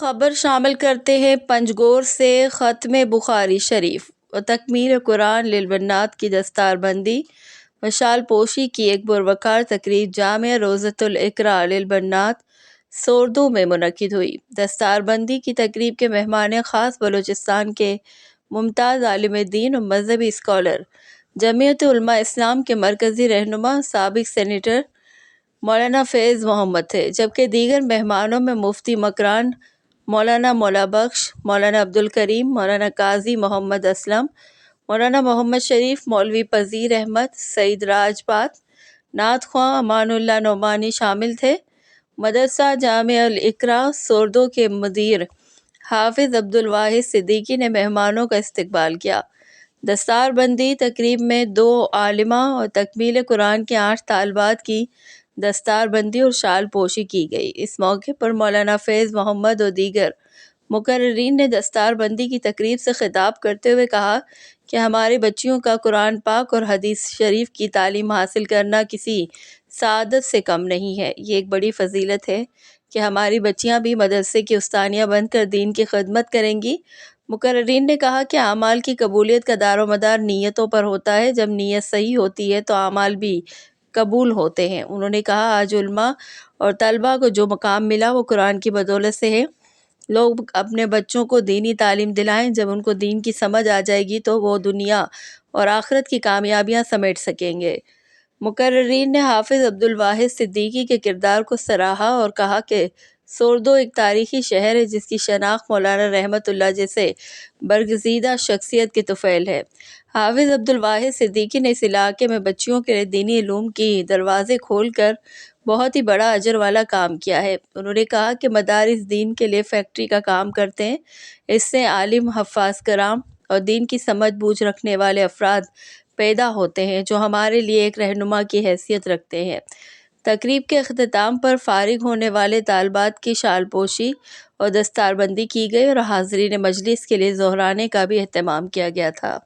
خبر شامل کرتے ہیں پنجگور سے ختم بخاری شریف و تکمیل قرآن للبنات کی دستار بندی و شال پوشی کی ایک پروقار تقریب جامعہ روضۃ الاقراء للبنات سوردو میں منعقد ہوئی۔ دستار بندی کی تقریب کے مہمان خاص بلوچستان کے ممتاز عالم دین و مذہبی اسکالر، جمعیت علماء اسلام کے مرکزی رہنما سابق سینیٹر مولانا فیض محمد تھے، جبکہ دیگر مہمانوں میں مفتی مکران مولانا مولا بخش، مولانا عبدالکریم، مولانا قاضی محمد اسلم، مولانا محمد شریف، مولوی پذیر احمد، سعید راج پات، نعت خواں امان اللہ نعمانی شامل تھے۔ مدرسہ جامعہ الاقراء سوردو کے مدیر حافظ عبدالواحد صدیقی نے مہمانوں کا استقبال کیا۔ دستار بندی تقریب میں 2 عالمہ اور تکمیل قرآن کے 8 طالبات کی دستار بندی اور شال پوشی کی گئی۔ اس موقع پر مولانا فیض محمد اور دیگر مقررین نے دستار بندی کی تقریب سے خطاب کرتے ہوئے کہا کہ ہماری بچیوں کا قرآن پاک اور حدیث شریف کی تعلیم حاصل کرنا کسی سعادت سے کم نہیں ہے۔ یہ ایک بڑی فضیلت ہے کہ ہماری بچیاں بھی مدرسے کی استانیہ بن کر دین کی خدمت کریں گی۔ مقررین نے کہا کہ اعمال کی قبولیت کا دار و مدار نیتوں پر ہوتا ہے، جب نیت صحیح ہوتی ہے تو اعمال بھی قبول ہوتے ہیں۔ انہوں نے کہا آج علماء اور طلباء کو جو مقام ملا وہ قرآن کی بدولت سے ہے۔ لوگ اپنے بچوں کو دینی تعلیم دلائیں، جب ان کو دین کی سمجھ آ جائے گی تو وہ دنیا اور آخرت کی کامیابیاں سمیٹ سکیں گے۔ مقررین نے حافظ عبدالواحد صدیقی کے کردار کو سراہا اور کہا کہ سوردو ایک تاریخی شہر ہے جس کی شناخت مولانا رحمت اللہ جیسے برگزیدہ شخصیت کے طفیل ہے۔ حافظ عبدالواحد صدیقی نے اس علاقے میں بچیوں کے لیے دینی علوم کی دروازے کھول کر بہت ہی بڑا اجر والا کام کیا ہے۔ انہوں نے کہا کہ مدارس دین کے لیے فیکٹری کا کام کرتے ہیں، اس سے عالم، حفاظ کرام اور دین کی سمجھ بوجھ رکھنے والے افراد پیدا ہوتے ہیں جو ہمارے لیے ایک رہنما کی حیثیت رکھتے ہیں۔ تقریب کے اختتام پر فارغ ہونے والے طالبات کی شال پوشی اور دستار بندی کی گئی اور حاضرین مجلس کے لیے ظہرانے کا بھی اہتمام کیا گیا تھا۔